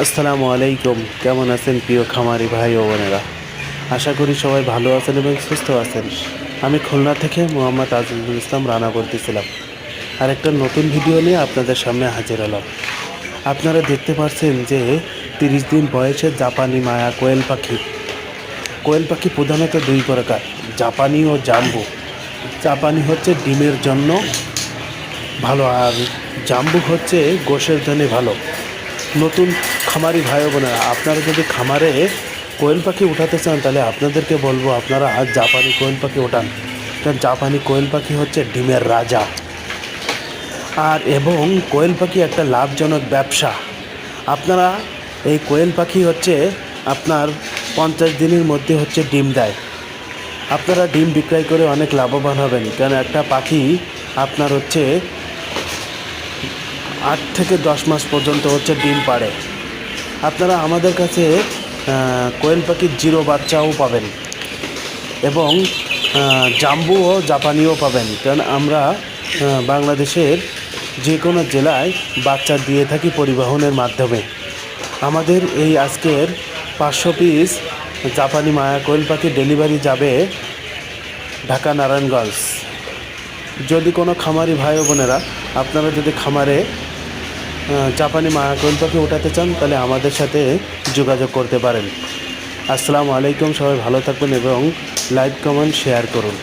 আসসালামু আলাইকুম। কেমন আছেন প্রিয় খামারি ভাই ও বোনেরা? আশা করি সবাই ভালো আছেন এবং সুস্থ আছেন। আমি খুলনা থেকে মোহাম্মদ আজিজুল ইসলাম রানা বলতেছিলাম। আর একটা নতুন ভিডিও নিয়ে আপনাদের সামনে হাজির হলাম। আপনারা দেখতে পাচ্ছেন যে 30 দিন বয়সে জাপানি মায়া কোয়েল পাখি। কোয়েল পাখি প্রধানত দুই প্রকার, জাপানি ও জাম্বু। জাপানি হচ্ছে ডিমের জন্য ভালো, আর জাম্বু হচ্ছে গোশের জন্য ভালো। নতুন খামারি ভাই বোনেরা, আপনারা যদি খামারে কোয়েল পাখি উঠাতে চান তাহলে আপনাদেরকে বলবো আপনারা জাপানি কোয়েল পাখি ওঠান। কারণ জাপানি কোয়েল পাখি হচ্ছে ডিমের রাজা। আর এবং কোয়েল পাখি একটা লাভজনক ব্যবসা। আপনারা এই কোয়েল পাখি হচ্ছে আপনার 50 দিনের মধ্যে হচ্ছে ডিম দেয়। আপনারা ডিম বিক্রয় করে অনেক লাভবান হবেন, কারণ একটা পাখি আপনার হচ্ছে 8 থেকে 10 মাস পর্যন্ত হচ্ছে ডিম পাড়ে। আপনারা আমাদের কাছে কোয়েল পাখির জিরো বাচ্চাও পাবেন এবং জাম্বু ও জাপানিও পাবেন, কারণ আমরা বাংলাদেশের যে কোনো জেলায় বাচ্চা দিয়ে থাকি পরিবহনের মাধ্যমে। আমাদের এই আজকের 500 পিস জাপানি মায়া কোয়েল পাখি ডেলিভারি যাবে ঢাকা নারায়ণগঞ্জ। যদি কোনো খামারি ভাই বোনেরা আপনারা যদি খামারে জাপানি মায়া কোয়েল পাখি উঠাতে চান তাহলে আমাদের সাথে যোগাযোগ করতে পারেন। আসসালামু আলাইকুম। সবাই ভালো থাকবেন এবং লাইক কমেন্ট শেয়ার করুন।